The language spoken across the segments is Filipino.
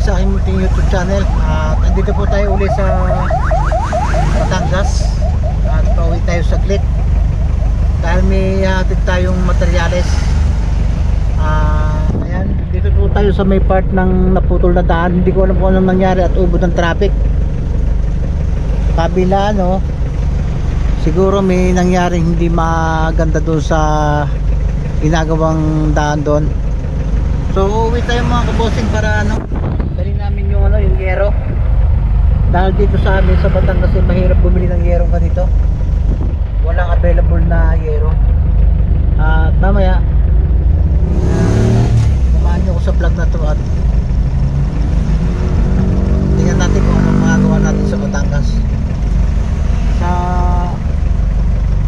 sa aking munting YouTube channel. At andito po tayo uli sa Batangas. At pauwi tayo saglit dahil may hatid tayong materyales. Ayan, dito po tayo sa may part ng naputol na daan. Hindi ko alam kung anong nangyari at ubod ng traffic. Kabila siguro may nangyaring hindi maganda doon sa ginagawang daan doon. So uwi tayo mga kabosing para dali namin yung yung yero. Dahil dito sa amin sa Batangas kasi mahirap bumili ng yero ganito. Walang available na yero. At mamaya samahan nyo ko sa vlog na to at tingnan natin kung anong magagawa natin sa Batangas. Sa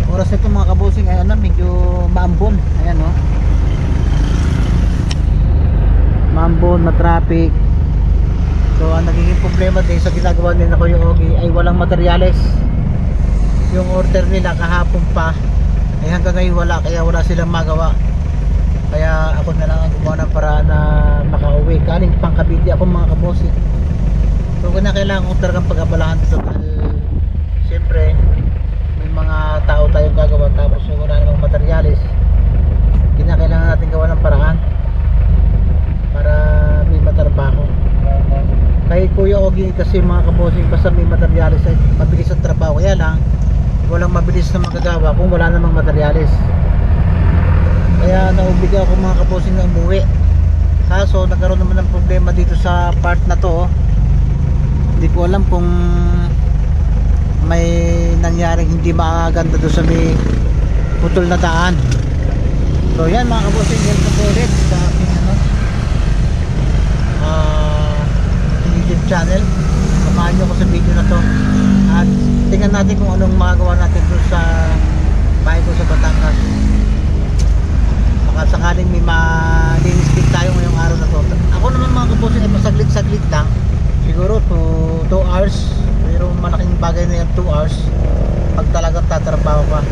oras nito mga kabosing ay medyo maambon. Ayan maambon, na-traffic. So ang nagiging problema din sa ginagawa nila Kuya Ogie ay walang materyales. Yung order nila kahapon pa ay hanggang ngayon wala, kaya wala silang magawa. Kaya ako na lang ang gumawa ng paraan na makauwi. Kaling pang Cavite ako mga kabosing. So kailangan ko talagang pag-abalahan sa siyempre may mga tao tayong gagawa tapos wala namang materyales. Kailangan natin gawa ng paraan para may matrabaho. Kay Kuya Ogie kasi mga kabosing basta may materyales ay mabilis ang trabaho. Kaya lang walang mabilis na magagawa kung wala namang materyales. Kaya naubiga ako mga kabosing na umuwi. Kaso nagkaroon naman ng problema dito sa part na to. Hindi ko alam kung may nangyaring hindi maganda doon sa may putol na daan. So yan mga kabosing, welcome po ulit sa aking YouTube channel. Samahan nyo ko sa video na to at tingnan natin kung anong magagawa natin doon sa bahay ko sa Batangas. Baka sakaling may malinis din tayo ngayong araw na to. Ako naman mga kabosing ay masaglit-saglit lang, siguro 2 hours. Pero malaking bagay na yung 2 hours pag talagang tatrabaho ka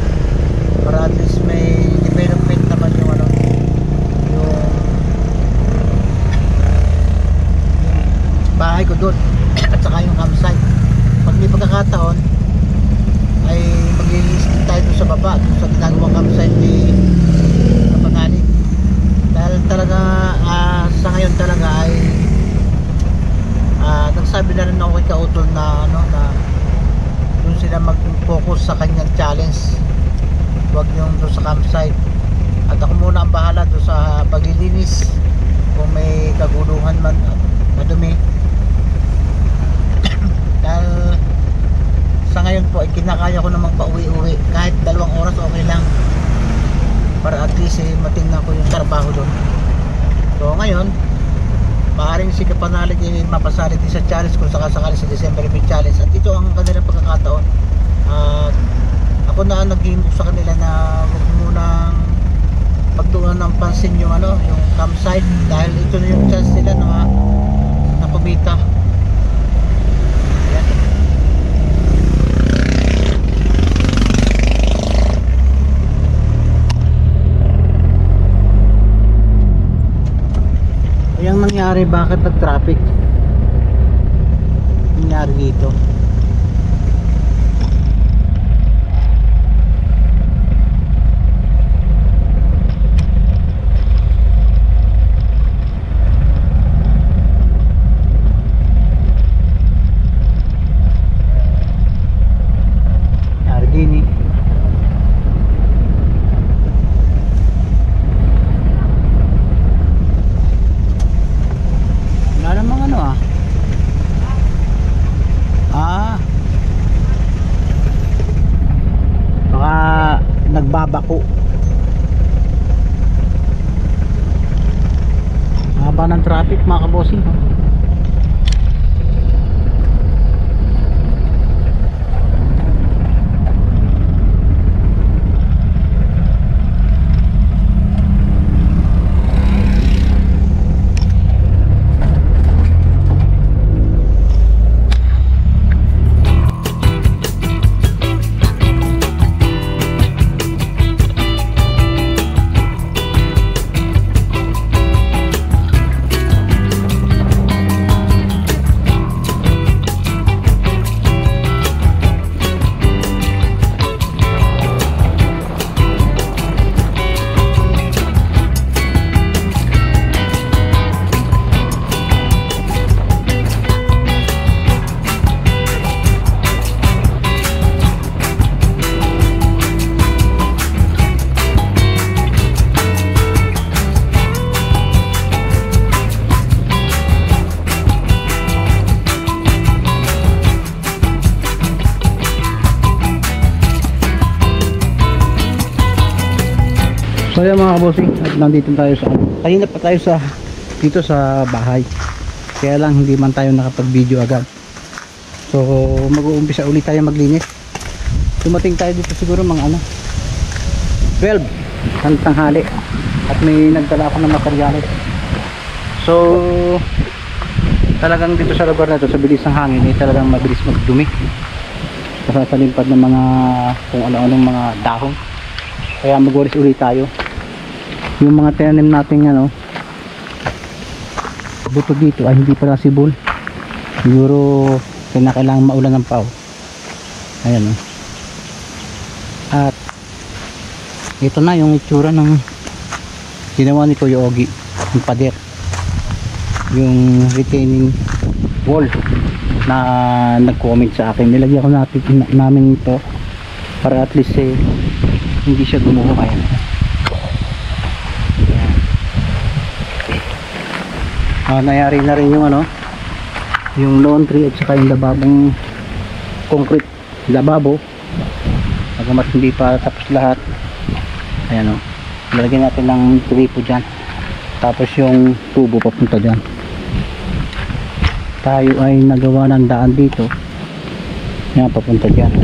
para at least may development naman yung yung bahay ko doon at saka yung campsite. Pag may pagkakataon ay maglilinis din tayo doon sa baba, doon sa ginagawang campsite ni Kapangalit. Dahil talaga sa ngayon talaga ay nagsabi na rin ako kay Kautol na na doon sila mag-focus sa kanyang challenge, huwag yung doon sa campsite. At ako muna ang bahala doon sa paglilinis kung may kaguluhan man at madumi. Dahil sa ngayon po ay kinakaya ko namang pauwi-uwi kahit 2 oras okay lang para at least matingnan ko yung trabaho doon. So ngayon maaaring si Kapanalig mapasali din sa challenge kung sakasakali sa December Big Challenge at ito ang kanilang pagkakataon. At ako na nag-iimbok sa kanila na huwag munang pagtuunan ng pansin yung yung campsite dahil ito na yung chance nila na kumita. Yung nangyari, bakit nag-traffic nangyari dito? nangyari din wala namang So yan mga kabosing, at nandito tayo sa kanina pa tayo dito sa bahay, kaya lang hindi man tayo nakapag video agad. So mag-uumpisa ulit tayo maglinis. Dumating tayo dito siguro mga 12 ng tanghali, at may nagdala ako ng materyales. So talagang dito sa lugar na to, sa bilis ng hangin, talagang mabilis magdumi, nasasalimpad ng mga kung ano-anong mga dahon. Kaya magwalis ulit tayo. Yung mga tinanim natin buto dito ay hindi pala sibol, siguro kailangan maulan ng pao. Ayan at ito na yung itsura ng ginawa ni Kuya Ogie, yung pader, yung retaining wall na nag-comment sa akin. Nilagyan ko namin ito para at least hindi siya gumuho. Ayan. Nayari na rin yung yung laundry at saka yung lababong concrete lababo, bagamat hindi pa tapos lahat. Ayan lalagyan natin ng tripo dyan, tapos yung tubo papunta dyan. Tayo ay nagawa ng daan dito, yan papunta dyan,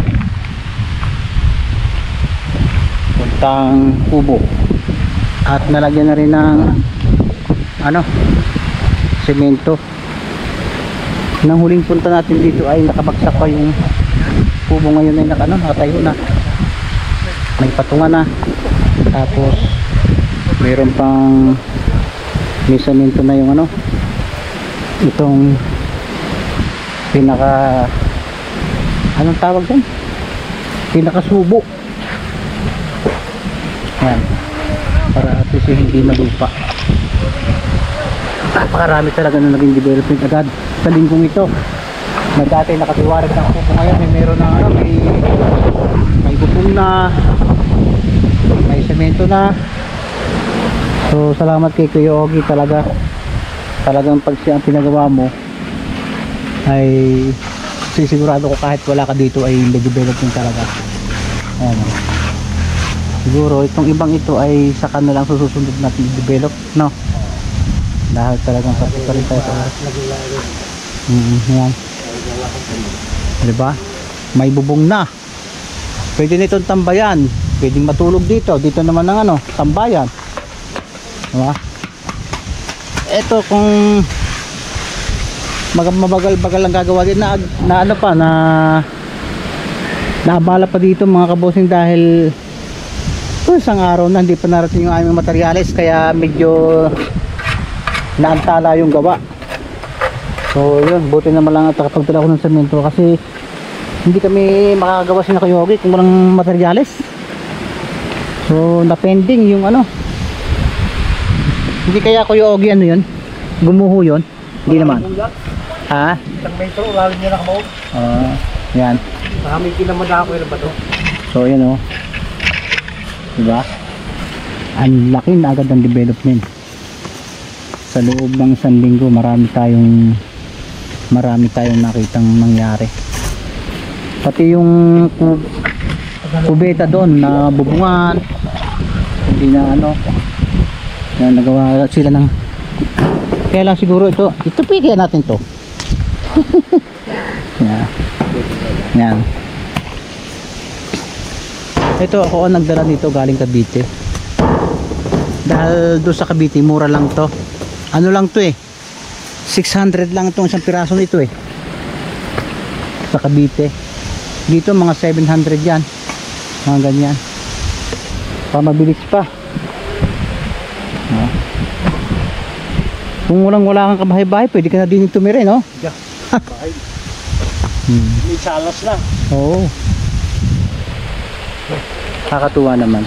puntang tubo, at nalagyan na rin ng semento. Nang huling punta natin dito ay nakabagsak pa yung tubo, ngayon ay nakatayo na, may patungan na, tapos mayroon pang may semento na yung itong pinaka anong tawag dyan, pinakasubo. Yan, para at least hindi malupa. Napakarami talaga na naging development agad sa linggong ito, na dati nakatiwarag ng kuko, ngayon meron na may bubong na, may semento na. So salamat kay Kuya Ogie, talagang pag siya ang pinagawa mo ay sisigurado ko kahit wala ka dito ay may development talaga. Ayan. Siguro itong ibang ito ay sa kanilang susunod natin develop, dahil talagang pati pa rin tayo sa oras. Yan, diba, may bubong na, pwede nitong tambayan, pwedeng matulog dito naman ng tambayan, diba? Eto kung mabagal-bagal lang gagawa din na naabala pa dito mga kabosing, dahil isang araw na hindi pa narating yung aming materyales, kaya medyo naantala yung gawa. So yun, buti naman lang at nakapagdala ko ng semento, kasi hindi kami makakagawa si Kuya Ogie kung walang materyales. So na-pending yung hindi kaya Kuya Ogie yun, gumuho yun, hindi naman. Isang metro, lalim niya nakamahog. Yan. Maraming kinamada ako yun ba to? So yun diba? Ang laki na agad ng development. Sa loob ng isang linggo marami tayong nakitang mangyari. Pati yung kubeta doon na bubungan, hindi na na nagawa sila ng, kaya lang siguro ito pwede natin to. Yan. Ito ako ang nagdala dito galing Cavite, dahil doon sa Cavite mura lang to. Lang to 600 lang itong isang piraso nito sa Cavite. Dito mga 700 yan, mga ganyan, mabilis pa. Kung wala kang kabahay-bahay, pwede ka na din tumira, may salas na. Oo, kakatuwa naman,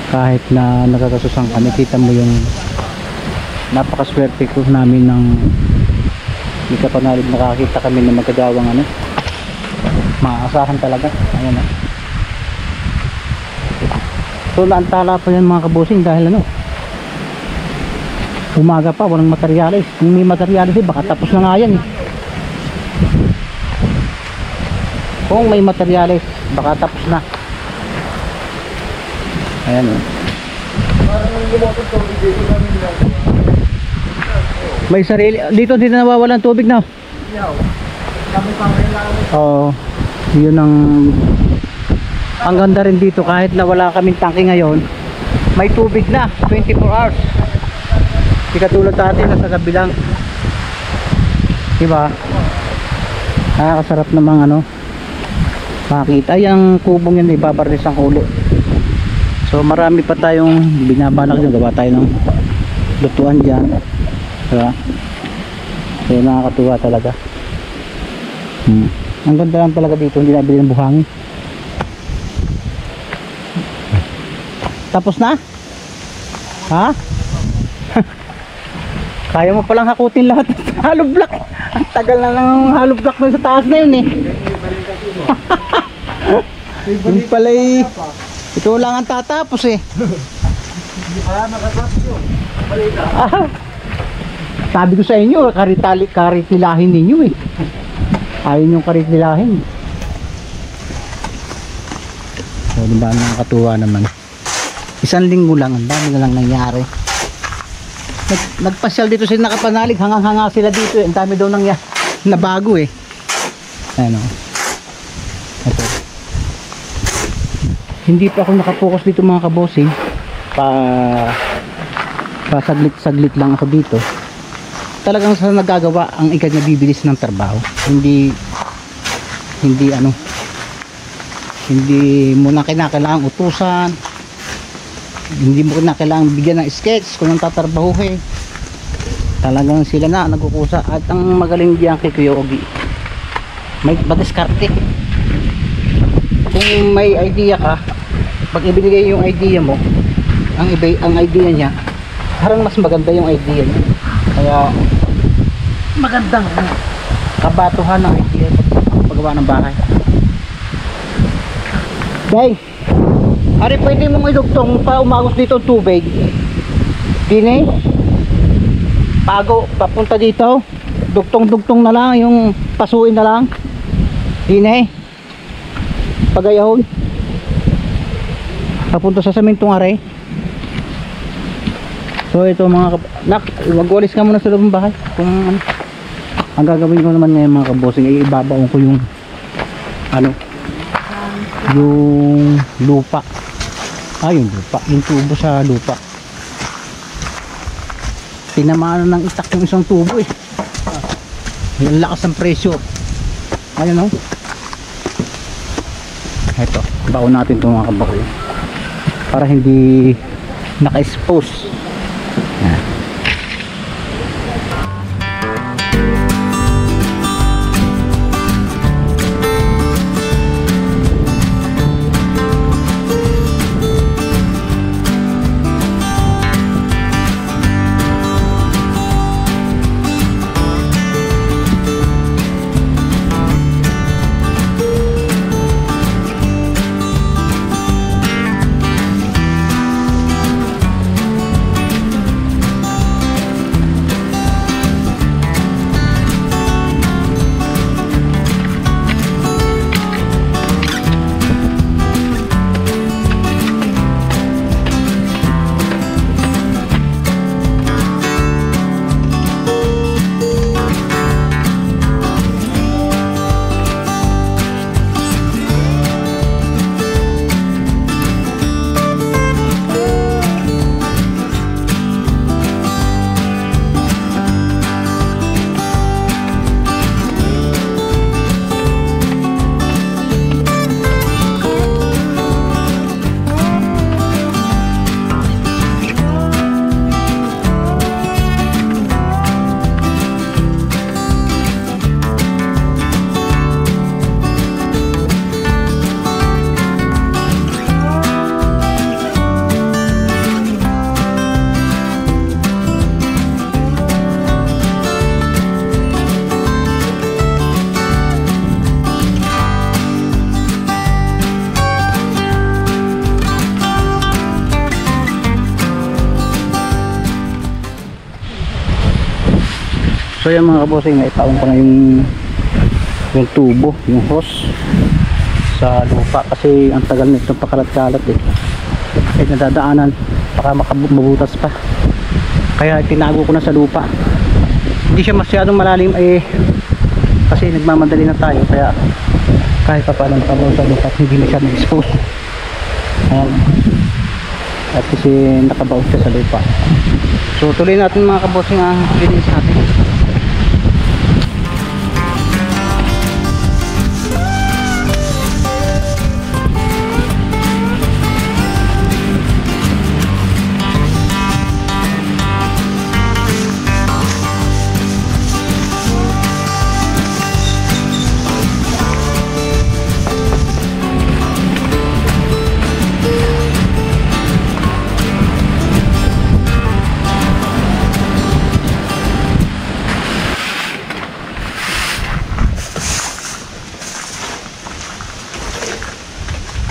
kahit na nagkakasusan kami. Kita mo yung napakaswerte ko namin ng hindi ka panalig nakakita kami ng magkagawang maaasahan talaga. Ayan so naantala pa yan mga kabosing, dahil umaga pa, walang materyales. Kung may materyales baka tapos na nga yan kung may materyales baka tapos na. Ayan May sarili dito, hindi na nawawalan tubig na. Oo. Yun ang ganda rin dito, kahit na wala kaming tangke ngayon, may tubig na 24 hours. Di katulad dati na sa kabilang. Diba? Nakakasarap namang ano makita. Ay, ang kubong yan ibabarnis ang ulo. So marami pa tayong binabalak dyan. Gawa tayo ng lutuan dyan. Diba? So nakakatuwa talaga. Ang ganda lang talaga dito. Hindi nabili ng buhangin. Tapos na? Ha? Kaya mo palang hakutin lahat ng hollow block. Ang tagal na ng hollow block na sa taas na yun eh. Yun pala eh. Ito lang ang tatapos eh. Hindi pala nakatapos yun. Sabi ko sa inyo, karitilahin ninyo eh. Ayaw nyo karitilahin. So diba, nakakatuwa naman. Isang linggo lang, ang dami na lang nangyari. Nagpasyal dito sila nakapanalig, hangang-hanga sila dito eh. Ang dami daw na bago eh. Ano? Ito. Hindi pa ako nakapokus dito mga kabosing. Saglit lang ako dito. Talagang sa nagagawa ang ikad na bibilis ng trabaho. Hindi mo na kailangang utusan. Hindi mo na kailangang bigyan ng sketch kung anong tatrabahuhin. Talagang sila na nagkukusa. At ang magaling diyan kay Kuya Ogie, may madiskarte. Kung may idea ka, pag ibinigay yung idea mo, ang idea niya, parang mas maganda yung idea niya. Kaya magandang kabatuhan ng idea paggawa ng bahay. Day, Ari, pwede mong idugtong pa umagos dito ang tubig. Dine, pago, papunta dito. Dugtong na lang, yung pasuin na lang. Dine, pagayahon. Papunta sa samintong are. So ito mga nak, magwalis ka muna sa loob ng bahay. Kung ano, ang gagawin ko naman ngayon mga kabosing, ay ibabaon ko yung yung lupa. Yung lupa, yung tubo sa lupa. Tinamaan ng itak yung isang tubo eh. Yung lakas ng presyo. Ayun o. Ito, baon natin itong mga kabakoy para hindi naka-expose. Yan. So yan mga kabosing, naipaon ko na yung tubo, yung hose sa lupa kasi ang tagal nito pakalat-kalat eh. Kahit nadadaanan baka mabutas pa, kaya tinago ko na sa lupa. Hindi siya masyadong malalim kasi nagmamadali na tayo, kaya kahit pa paano tabaw sa lupa, hindi na siya na-expose. At kasi nakabaw siya sa lupa. So tuloy natin mga kabossing ang linis natin.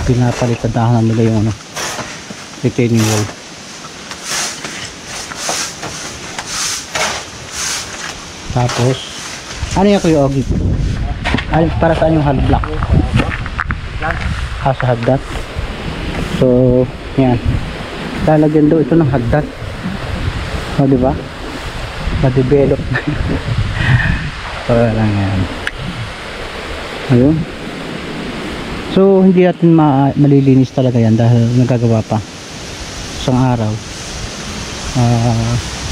Pinapalitan nila yung retaining wall. Tapos ano yung Kuya Ogie? Para saan yung hard block? Sa hagdat. So yan, lalagyan daw ito ng hagdat. O diba, na-develop na. So lang yan, ayun. So hindi natin malilinis talaga yan dahil nagagawa pa isang araw.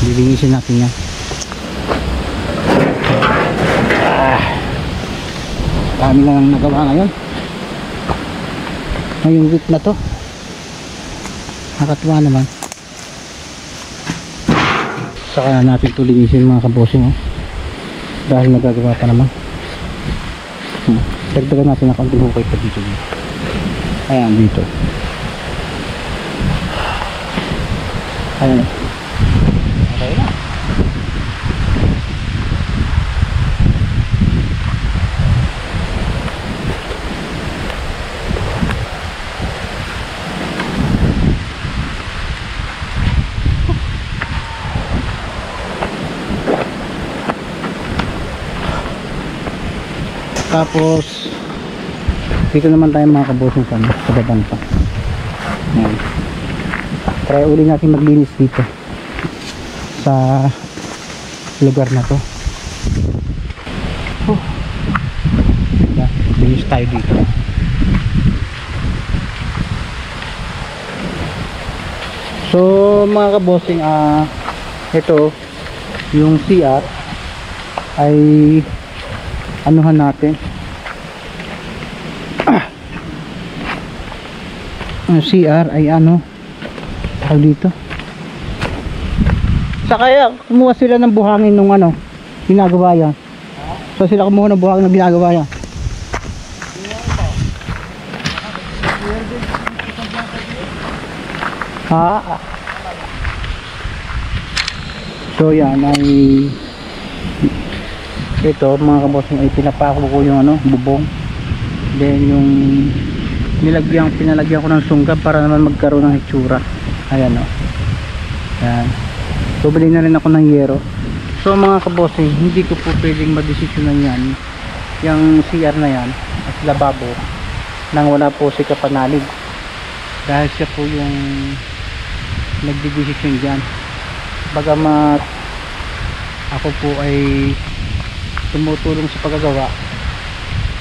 Lilinisin natin yan. Dami lang nagawa ngayon ngayong week na to. Nakatuwa naman. Saka natin ito linisin mga kabossing, dahil nagagawa pa naman. Dagdagan natin ang kaunting hukay pa dito. Ayan dito. Ayan. Okay na. Tapos dito naman tayo mga kabossing sa babang pa. Ayan. Try uli natin maglinis dito sa lugar na to. Linis tayo dito. So mga kabossing, ito yung CR ay anuhan natin. Ang CR ay tawag dito. Sa kaya kumuha sila ng buhangin nung ginagawa yan. So sila kumuha ng buhangin na ginagawa yan. So yan ay ito mga kabossing, ay pinapako ko yung bubong. Then yung pinalagyan ko ng sunggab para naman magkaroon ng hitsura. Ayan yan. So bili na rin ako ng yero. So mga kabossing, hindi ko po pwedeng madesisyonan yan, yung CR na yan at lababo, nang wala po si kapanalig, dahil siya po yung nagdidesisyon dyan. Bagamat ako po ay tumutulong sa paggagawa,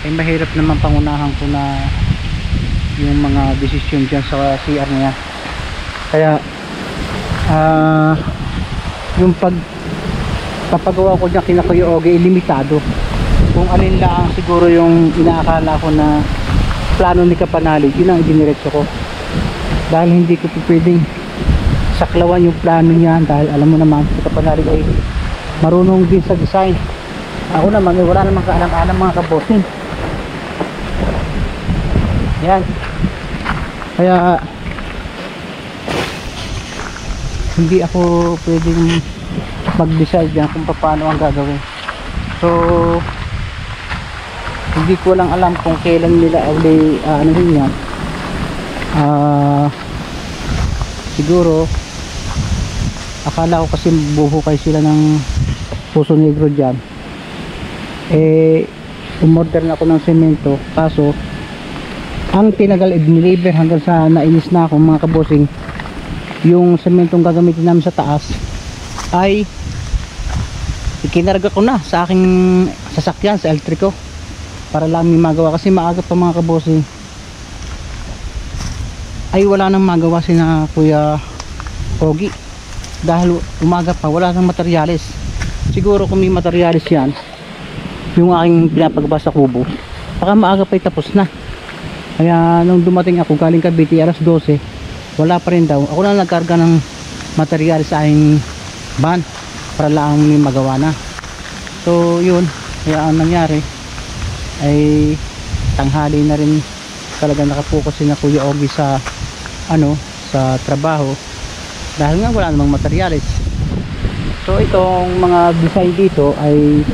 ay mahirap naman pangunahan ko na yung mga desisyon dyan sa CR na yan. Kaya yung papagawa ko dyan kina Kuya Ogie, limitado. Kung alin lang siguro yung inaakala ko na plano ni kapanalig, yun ang idiniretso ko, dahil hindi ko pwedeng saklawan yung plano niya, dahil alam mo naman si kapanalig ay marunong din sa design. Ako naman wala namang kaalam-alam mga kabossing. Yan. Kaya hindi ako pwedeng mag-decide yan kung paano ang gagawin. So hindi ko lang alam kung kailan nila uli yan. Siguro akala ko kasi buhukay sila ng Puso Negro dyan. Umorder na ako ng semento, kaso ang tinagal i-deliver hanggang sa nainis na ako mga kabossing, yung sementong gagamitin namin sa taas ay ikinarga ko na sa aking sasakyan, sa elektriko, para lang may magawa. Kasi maaga pa mga kabossing ay wala nang magawa si na Kuya Ogie, dahil umaga pa wala nang materyales. Siguro kung may materyales yan, yung aking pinapagawa sa kubo, baka maaga pa tapos na. Kaya nung dumating ako galing Cavite alas 12, wala pa rin daw. Ako na nagkarga ng materyales sa aking van para lang may magawa na. So yun, kaya ang nangyari ay tanghali na rin talaga nakapokus si na Kuya Ogie sa sa trabaho, dahil nga wala namang materyales. So itong mga design dito ay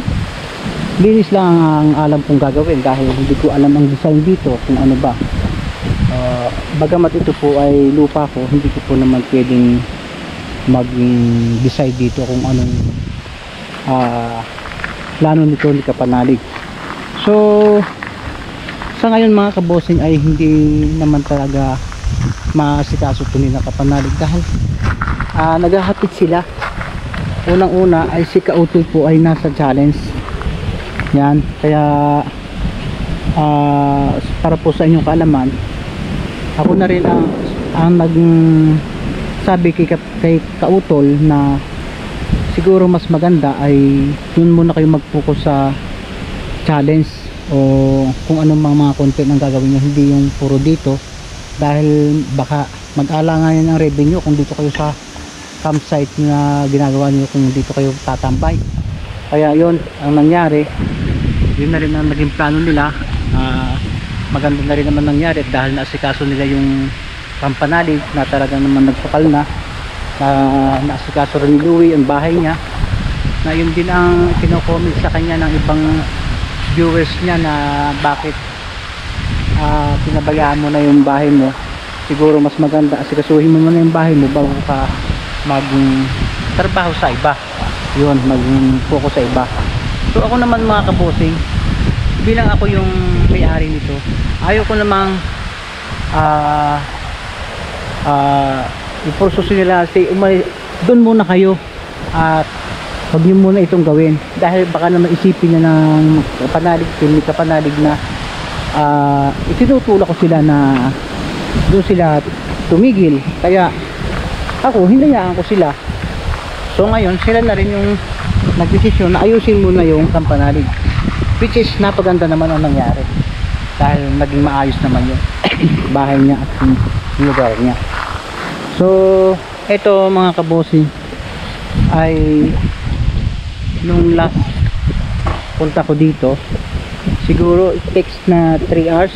linis lang ang alam kong gagawin, dahil hindi ko alam ang design dito kung ano ba. Bagamat ito po ay lupa ko, hindi ko po naman pwedeng mag-decide dito kung anong plano nito ni Kapanalig. So sa ngayon mga kabossing ay hindi naman talaga maasikaso ito ni Kapanalig, dahil naghahatid sila. Unang una ay si Kautol po ay nasa challenge yan, kaya para po sa inyong kaalaman, ako na rin ang sabi kay Kautol na siguro mas maganda ay dun muna kayo mag-focus sa challenge o kung anong mga content ang gagawin nyo, hindi yung puro dito, dahil baka mag-alangayan ang revenue kung dito kayo sa campsite na ginagawa nyo, kung dito kayo tatambay. Kaya yun ang nangyari, yun na rin ang naging plano nila. Maganda na rin naman nangyari dahil naasikaso nila yung Kapanalig na talagang naman nagsukal na, naasikaso rin ni Louie ang bahay niya, na yun din ang kino-comment sa kanya ng ibang viewers niya na bakit pinabayaan mo na yung bahay mo. Siguro mas maganda asikasuhin mo muna yung bahay mo bago ka mag-trabaho sa iba, yun, mag-focus sa iba. So ako naman mga kabossing, bilang ako yung may-ari nito, ayaw ko namang iporsusin nila, say doon muna kayo at huwag nyo muna itong gawin, dahil baka naman isipin niya ng Kapanalig na itinutulak ko sila na doon sila tumigil. Kaya ako hinayaan ko sila. So ngayon sila na rin yung nagdesisyon na ayusin muna yung Kapanalig, which is napaganda naman ang nangyari, dahil naging maayos naman yung bahay niya at yung lugar niya. So ito mga kabossing ay nung last punta ko dito, siguro it takes na 3 hours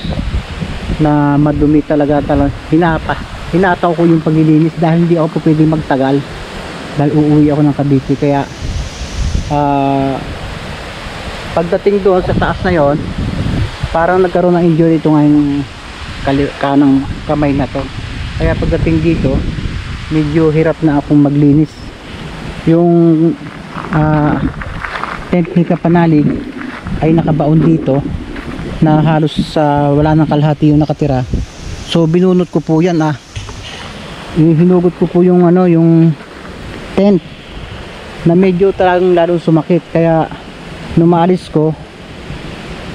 na madumi talaga. Hinataw ko yung paglilinis dahil hindi ako po pwedeng magtagal, dahil uuwi ako ng Cavite. Kaya pagdating doon sa taas na yon, parang nagkaroon ng injury ito ngayong kanang kamay na to. Kaya pagdating dito medyo hirap na akong maglinis. Yung tent ni Kapanalig ay nakabaon dito na halos wala nang kalahati yung nakatira. So binunot ko po yan, hinugot ko po yung yung tent na medyo talagang lalong sumakit. Kaya nung maalis ko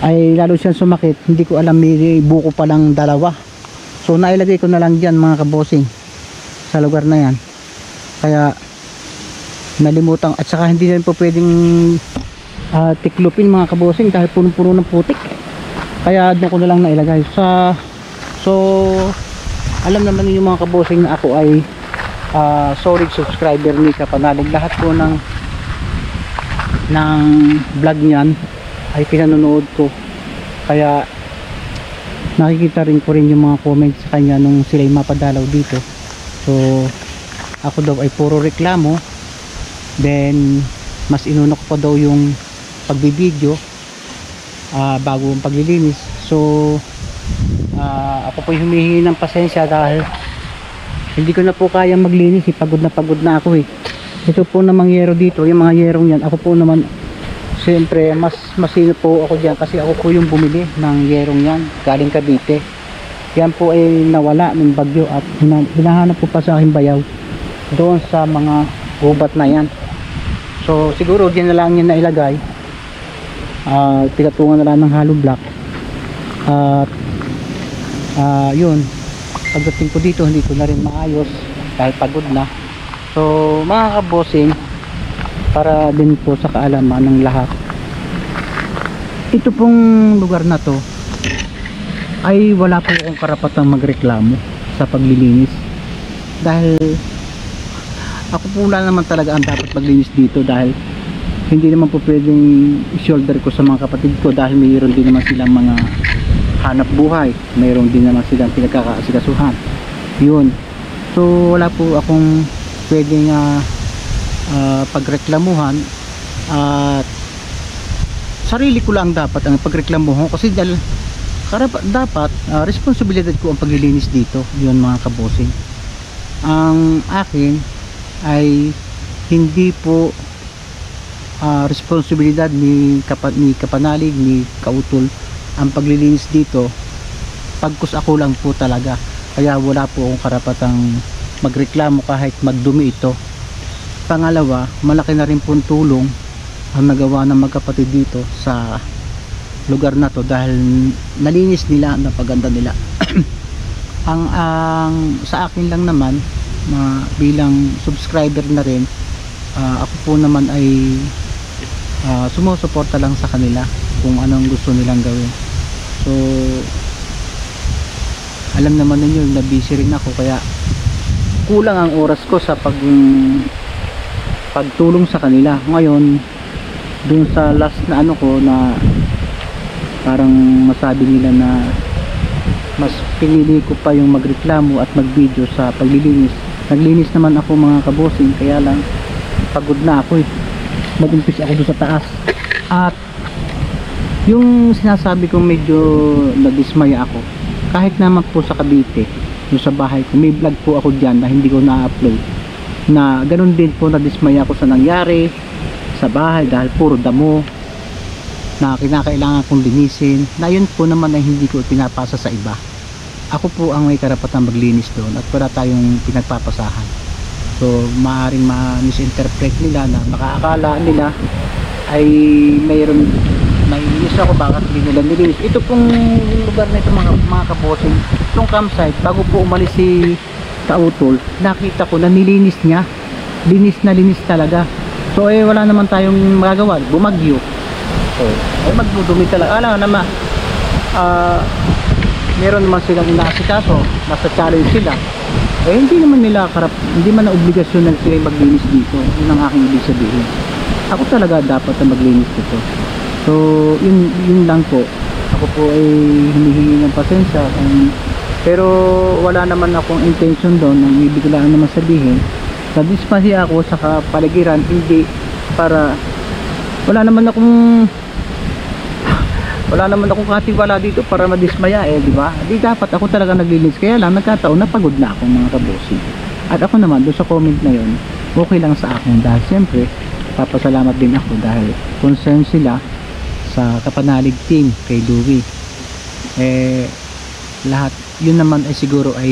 ay lalo siyang sumakit. Hindi ko alam, may buko pa lang 2. So nailagay ko na lang dyan mga kabossing sa lugar na yan. Kaya nalimutan, at saka hindi na po pwedeng tiklupin mga kabossing dahil punong-puno ng putik. Kaya doon ko na lang nailagay so alam naman niyo mga kabossing na ako ay solid subscriber ni Kapanalig. Lahat po ng vlog niyan ay pinanonood ko, kaya nakikita rin ko rin yung mga comments sa kanya nung sila'y mapadalaw dito. So ako daw ay puro reklamo, then mas inuna ko pa daw yung pagbibideo bago ang paglilinis. So ako po humihingi ng pasensya dahil hindi ko na po kaya maglinis, pagod na ako Ito po na mangyero dito, yung mga yerong yan, ako po naman siyempre mas masino po ako dyan, kasi ako po yung bumili ng yerong yan galing Cavite. Yan po ay nawala ng bagyo at hinahanap po pa sa aking bayaw. doon sa mga gubat na yan. So siguro dyan na lang yan nailagay, pinatungan na lang ng hollow block. At yun, pagdating ko dito hindi ko na rin maayos dahil pagod na. So mga kabosing, para din po sa kaalaman ng lahat, ito pong lugar na to ay wala po akong karapatang magreklamo sa paglilinis, dahil ako po wala naman talaga ang dapat maglinis dito, dahil hindi naman po pwedeng shoulder ko sa mga kapatid ko, dahil mayroon din naman silang mga hanap buhay, mayroon din naman silang pinagkakaasikasuhan. Yun, so wala po akong pwedeng pagreklamuhan, at sarili ko lang dapat ang pagreklamuhan, kasi dahil dapat responsibilidad ko ang paglilinis dito. Yun mga kabosing, ang akin ay hindi po responsibilidad ni kapanalig, ni kautol ang paglilinis dito, pagkus ako lang po talaga. Kaya wala po akong karapatang magreklamo kahit magdumi ito. Pangalawa, malaki na rin pong tulong ang nagawa ng magkapatid dito sa lugar na to, dahil nalinis nila, napaganda nila. ang sa akin lang naman, bilang subscriber na rin, ako po naman ay sumusuporta lang sa kanila kung anong gusto nilang gawin. So alam naman ninyo na busy rin ako, kaya kulang ang oras ko sa pagtulong sa kanila. Ngayon dun sa last na ano ko, na parang masabi nila na mas pinili ko pa yung magreklamo at magvideo sa paglilinis. Naglinis naman ako mga kabosing, kaya lang pagod na ako mag-umpis ako doon sa taas. At yung sinasabi kong medyo nadismaya ako, kahit naman po sa Cavite, doon sa bahay ko, may vlog po ako dyan na hindi ko na-upload, na ganun din po nadismaya ako sa nangyari sa bahay, dahil puro damo na kinakailangan kong linisin, na yun po naman ay hindi ko pinapasa sa iba. Ako po ang may karapatang maglinis doon, at wala tayong pinagpapasahan. So maaaring ma-misinterpret nila, na makaakala nila ay mayroon, may inis ako bakit hindi nila nilinis. Ito pong lugar na ito mga kabosing, itong campsite, bago po umalis si Kautol, nakita ko na nilinis niya, linis na linis talaga. So wala naman tayong magagawa, bumagyo. So magdudumi talaga. Alam naman, meron naman silang inaasikaso, nasa challenge sila, hindi naman nila hindi man na obligasyon na sila maglinis dito. Yun ang aking ibig sabihin. Ako talaga dapat na maglinis dito. So yun lang po. Ako po ay hinihingi ng pasensya, pero wala naman akong intention doon. Ang ibig lang naman sabihin, nadismaya ako sa kapaligiran, hindi para wala naman akong katiwala dito para madismaya, di ba? Di dapat ako talaga naglilinis, kaya lang nagkataon na pagod na ako mga kabosing. At ako naman doon sa comment na yon, okay lang sa akin, dahil siyempre papasalamat din ako dahil concerned sila sa kapanalig team kay Louie. Lahat yun naman ay siguro ay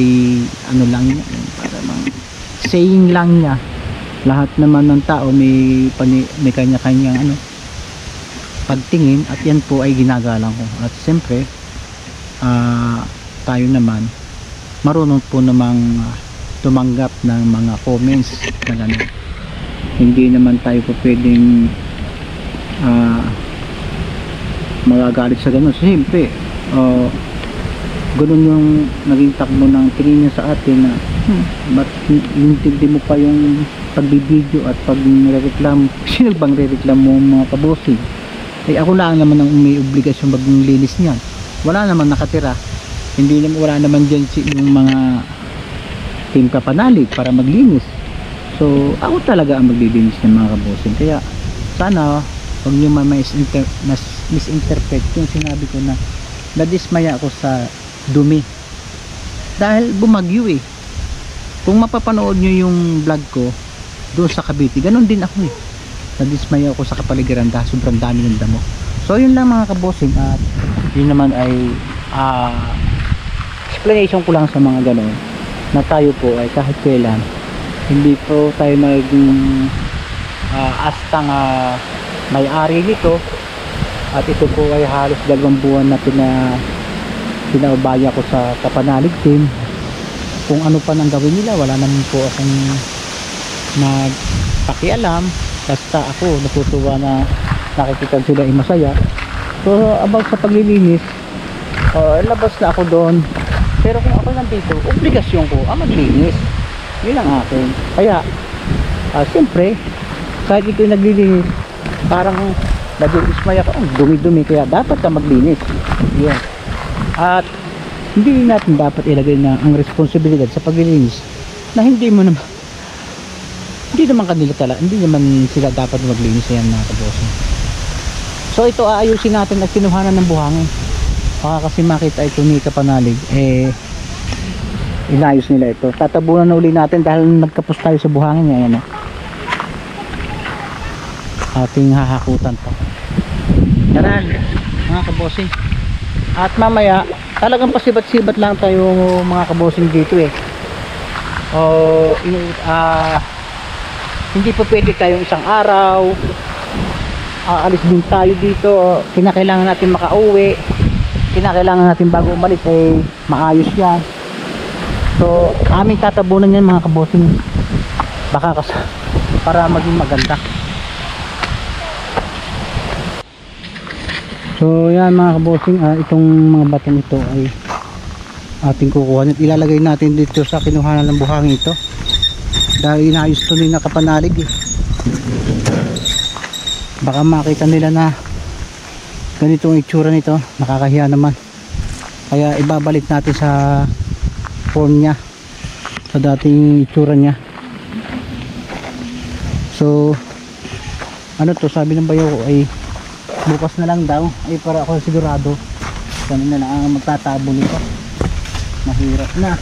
ano lang niya, para saying lang niya. Lahat naman ng tao may kanya-kanyang pagtingin, at yan po ay ginagalang ko. At siyempre tayo naman marunong po namang tumanggap ng mga comments na gano'n. Hindi naman tayo po pwedeng magagalit sa gano'n. Siyempre gano'n yung naging takbo ng tingin niya sa atin, na ba't hindi mo pa yung pagbibideo at pagrereklamo. Sino bang rereklamo mga kabosing? Ako lang naman ang may obligasyon maglinis niyan. Wala naman nakatira, wala naman dyan yung mga team kapanalig para maglinis. So ako talaga ang maglilinis ng mga kabosing. Kaya sana huwag nyo misinterpret yung sinabi ko na nadismaya ako sa dumi, dahil bumagyo. Kung mapapanood nyo yung vlog ko doon sa Cavite, ganun din ako. Nadismaya ako sa kapaligiran dahil sobrang dami ng damo. So yun lang mga kabosing, at yun naman ay explanation ko lang sa mga ganon, na tayo po ay kahit kailan hindi po tayo maging astang may-ari nito, at ito po ay halos 2 buwan na pinaubaya ko sa kapanalig team. Kung ano pa nang gawin nila, wala naman po akong nagpakialam, basta ako natutuwa na nakikita sila ay masaya. So about sa paglilinis, labas na ako doon, pero kung ako nandito, obligasyon ko maglinis, yun ang akin. Kaya siyempre kahit ito yung naglilinis, parang nag-ismaya ka, dumi-dumi, kaya dapat ka maglinis. Yun. At hindi natin dapat ilagay na ang responsibilidad sa paglilinis na hindi naman kanila talaga, hindi naman sila dapat maglinis. Yan mga kabossing. So ito aayusin natin at kinuhanan ng buhangin. Baka kasi makita ito ni kapanalig, inayos nila ito. Tatabunan na uli natin dahil nagkapos tayo sa buhangin niya. Yan, ating hahakutan pa. Taran mga kabossing. At mamaya talagang pasibat-sibat lang tayo mga kabossing dito hindi pa pwede tayong isang araw aalis din tayo dito. Kinakailangan natin makauwi, kinakailangan natin bago umalis maayos yan. So aming tatabunan yan mga kabossing, baka para maging maganda. So yan mga kabossing, itong mga batong ito ay ating kukuha at ilalagay natin dito sa kinuhanan ng buhangin ito, dahil inayos to ni nakapanalig baka makita nila na ganito ang itsura nito, nakakahiya naman. Kaya ibabalik natin sa form nya, sa dating itsura nya. So ano to, sabi ng bayo ko ay bukas na lang daw, para ako sigurado kami na lang ang magtatabo nito. Mahirap na.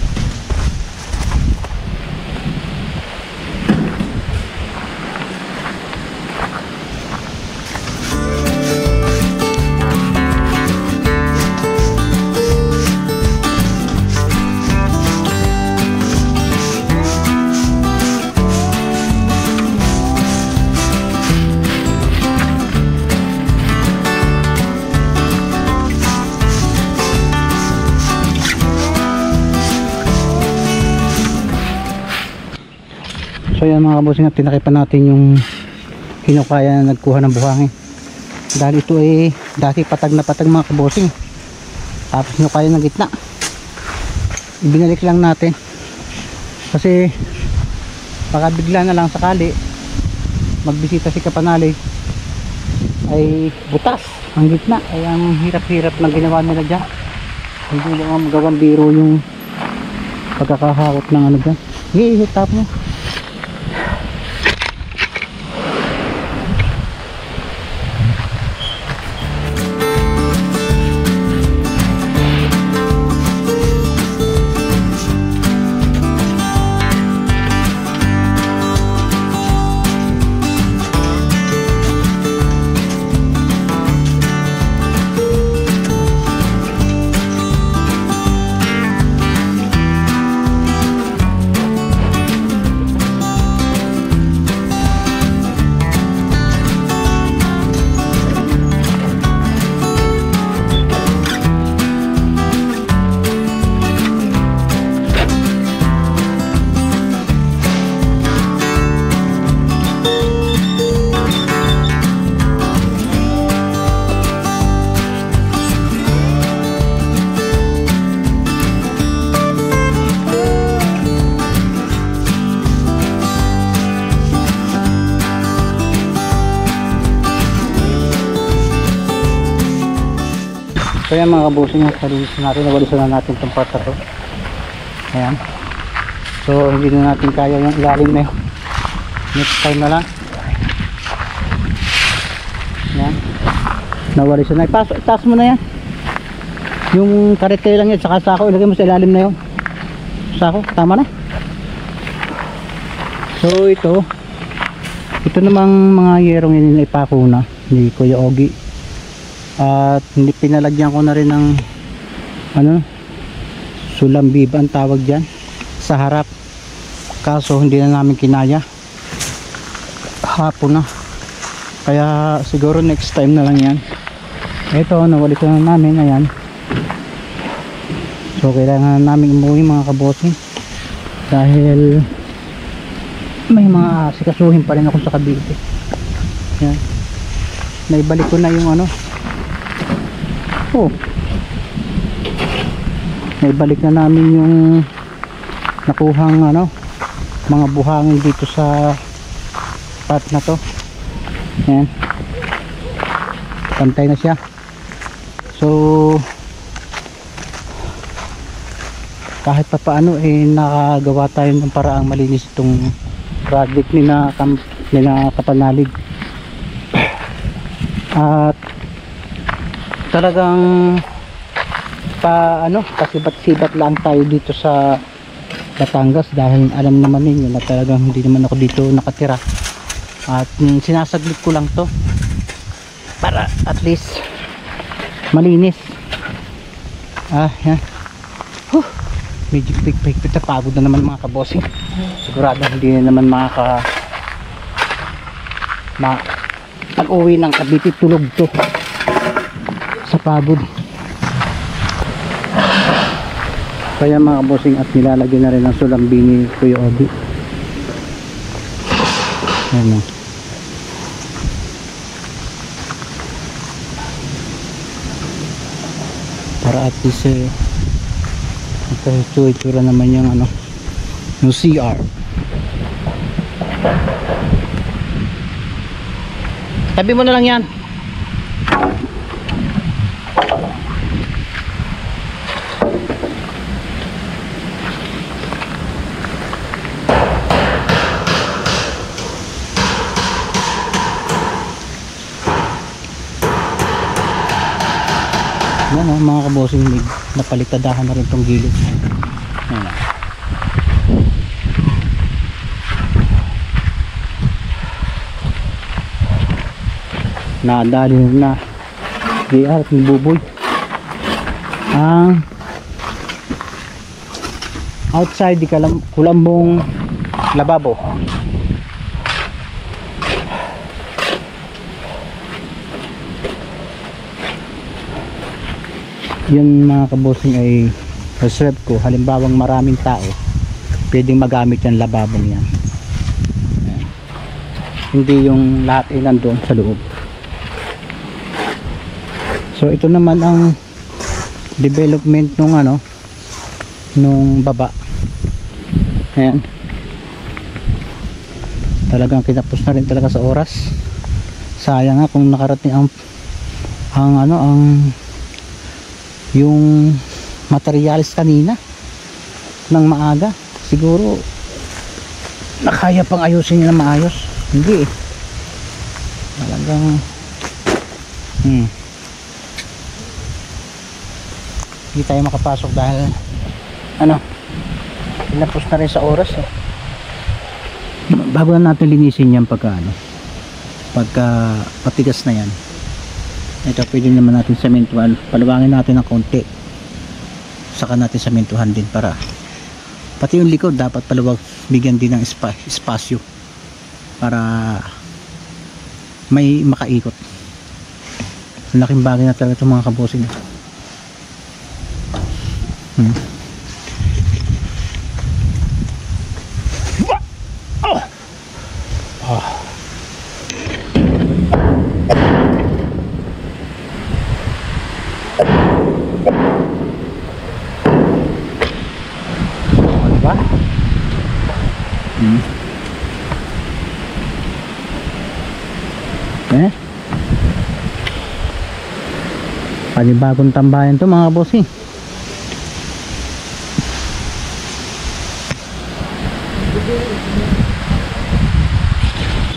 So yan mga kabossing, tinakipan natin yung hinukaya na nagkuha ng buhangin, dahil ito ay dati patag na patag mga kabossing, tapos hinukaya ng gitna. Ibinalik lang natin kasi baka bigla na lang sakali magbisita si kapanalig ay butas ang gitna. Ay ang hirap-hirap ng ginawa nila dyan, hindi lang magawang biro yung pagkakahakot ng ano dyan. Hihitap mo. So yan mga kabossing, nawalisan na natin itong part na to. Ayan. So hindi na natin kaya yung ilalim na yun. Next time na lang. Ayan. Nawalisan na. Itaas mo na yan. Yung karet kayo lang yan, saka sako, ilagay mo sa ilalim na yun. Sako, tama na. So ito namang mga yerong yun ipako na ni Kuya Ogi. At pinalagyan ko na rin ng sulambib ang tawag dyan sa harap, kaso hindi na namin kinaya, hapon na, kaya siguro next time na lang yan. Ito, nawalitan na namin, ayan. So kailangan namin umuwi mga kabosing dahil may mga sikasuhin pa rin ako sa Cavite. Yan, naibalik ko na yung ano, naibalik na namin yung nakuhang ano, mga buhangin dito sa part na to. Yan, pantay na siya. So kahit pa paano nakagawa tayo ng paraang malinis itong project ni na Kapanalig. At talagang pasibat-sibat lang tayo dito sa Batangas dahil alam naman ninyo na talagang hindi naman ako dito nakatira, at sinasaglit ko lang to para at least malinis. Yan. Medyo pigpit na pagod na naman mga kabosing. Sigurado hindi na naman pag-uwi ng Cavite tulog to sa pagod. Kaya mga kabosing, at nilalagyan na rin ng sulambi ni Kuya Obi. Ayan, para at least itsura naman yung ano, yung CR. Tabi mo na lang yan. Yan mga kabosing, napalitadahan na rin tong gilid. Yan. Nadali na JR at buboy ang outside di kulambong lababo. Yun mga kabosing ay reserve ko, halimbawang maraming tao pwedeng magamit yung lababong yan. Ayan. Hindi yung lahat ay nandun sa loob. So ito naman ang development nung ano, nung baba. Ayan, talagang kinapos na rin talaga sa oras. Sayang nga kung nakarating ang yung materials kanina ng maaga, siguro nakaya pang ayusin nila maayos. Hindi talagang hindi tayo makapasok dahil pinapos na rin sa oras bago na natin linisin yan pagka patigas na yan. Ito pwede naman natin sementuhan, paluwangin natin ng konti, saka natin sementuhan din para pati yung likod dapat paluwag, bigyan din ng espasyo para may makaikot. Laking bagay na talaga itong mga kabosing. Panibagong tambayan to mga bossing.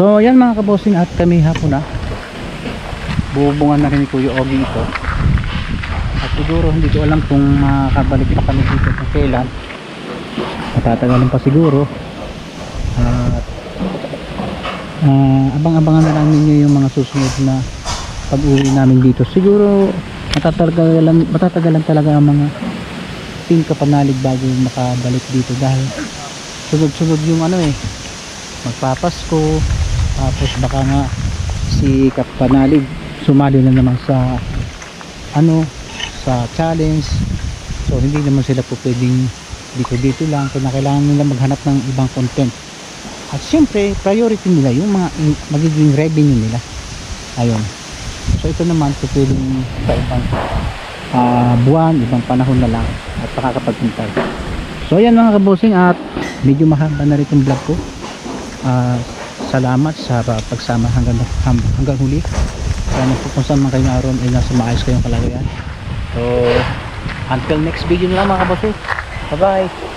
So yan mga kabossing, at kami hapon na bubungan na rin ni Kuya Ogi ito, at siguro hindi ko alam kung makakabalik pa kami dito kung kailan. Matatagalan pa siguro, at abang-abangan na lang ninyo yung mga susunod na pag-uwi namin dito. Siguro matatagalan talaga ang mga Team Kapanalig bago makabalik dito dahil sunod-sunod yung ano eh, magpapasko, tapos baka nga si Kapanalig sumali na naman sa ano, sa challenge. So hindi naman sila po pwedeng dito lang, kailangan nila maghanap ng ibang content. At syempre priority nila yung mga magiging revenue nila. Ayun, so ito naman po pwedeng sa ibang buwan, ibang panahon na lang at pakakapagpintay. So ayan mga kabosing, at medyo mahaba na rin itong vlog ko. Salamat sa pagsama hanggang huli. Sana po kung saan man kayo naroon ay nasa maayos kayong kalagayan. So until next video na lang mga kabosing, bye bye.